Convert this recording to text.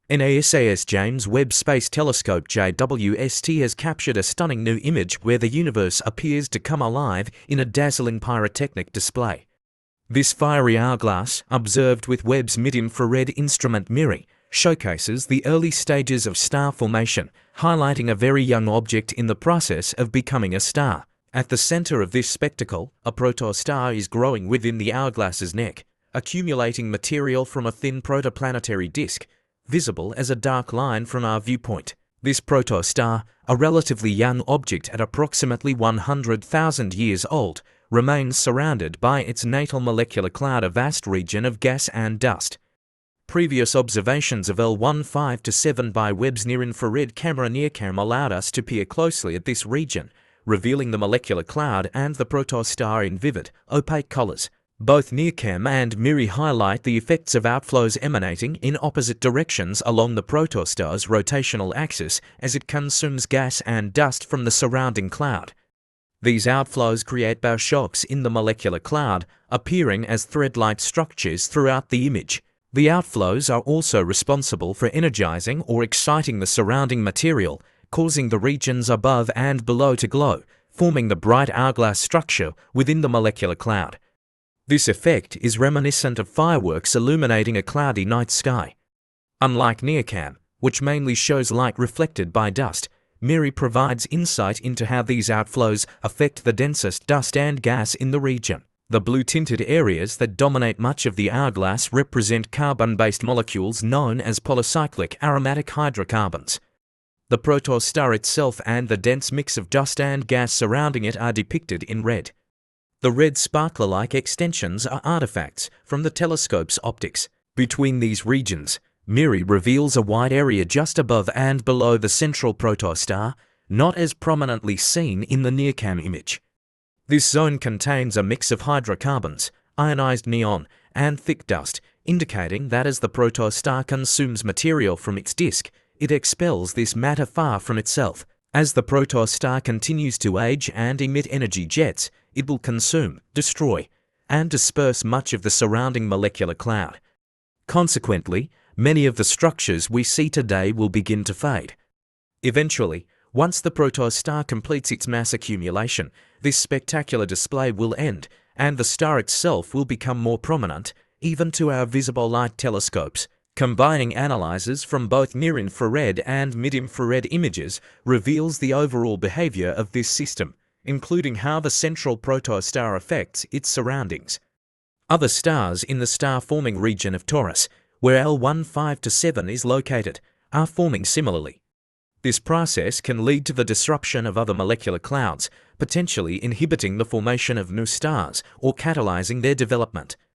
NASA's James Webb Space Telescope JWST has captured a stunning new image where the universe appears to come alive in a dazzling pyrotechnic display. This fiery hourglass, observed with Webb's mid-infrared instrument MIRI, showcases the early stages of star formation, highlighting a very young object in the process of becoming a star. At the center of this spectacle, a protostar is growing within the hourglass's neck, accumulating material from a thin protoplanetary disk, visible as a dark line from our viewpoint. This protostar, a relatively young object at approximately 100,000 years old, remains surrounded by its natal molecular cloud, a vast region of gas and dust. Previous observations of L15-7 by Webb's near-infrared camera NIRCam allowed us to peer closely at this region, revealing the molecular cloud and the protostar in vivid, opaque colors. Both NIRCam and MIRI highlight the effects of outflows emanating in opposite directions along the protostar's rotational axis as it consumes gas and dust from the surrounding cloud. These outflows create bow shocks in the molecular cloud, appearing as thread-like structures throughout the image. The outflows are also responsible for energizing or exciting the surrounding material, causing the regions above and below to glow, forming the bright hourglass structure within the molecular cloud. This effect is reminiscent of fireworks illuminating a cloudy night sky. Unlike NIRCam, which mainly shows light reflected by dust, MIRI provides insight into how these outflows affect the densest dust and gas in the region. The blue-tinted areas that dominate much of the hourglass represent carbon-based molecules known as polycyclic aromatic hydrocarbons. The protostar itself and the dense mix of dust and gas surrounding it are depicted in red. The red sparkler-like extensions are artifacts from the telescope's optics. Between these regions, MIRI reveals a wide area just above and below the central protostar, not as prominently seen in the NIRCam image. This zone contains a mix of hydrocarbons, ionized neon, and thick dust, indicating that as the protostar consumes material from its disk, it expels this matter far from itself. As the protostar continues to age and emit energy jets, it will consume, destroy, and disperse much of the surrounding molecular cloud. Consequently, many of the structures we see today will begin to fade. Eventually, once the protostar completes its mass accumulation, this spectacular display will end, and the star itself will become more prominent, even to our visible light telescopes. Combining analyzers from both near-infrared and mid-infrared images reveals the overall behavior of this system, including how the central protostar affects its surroundings. Other stars in the star-forming region of Taurus, where L15-7 is located, are forming similarly. This process can lead to the disruption of other molecular clouds, potentially inhibiting the formation of new stars or catalyzing their development.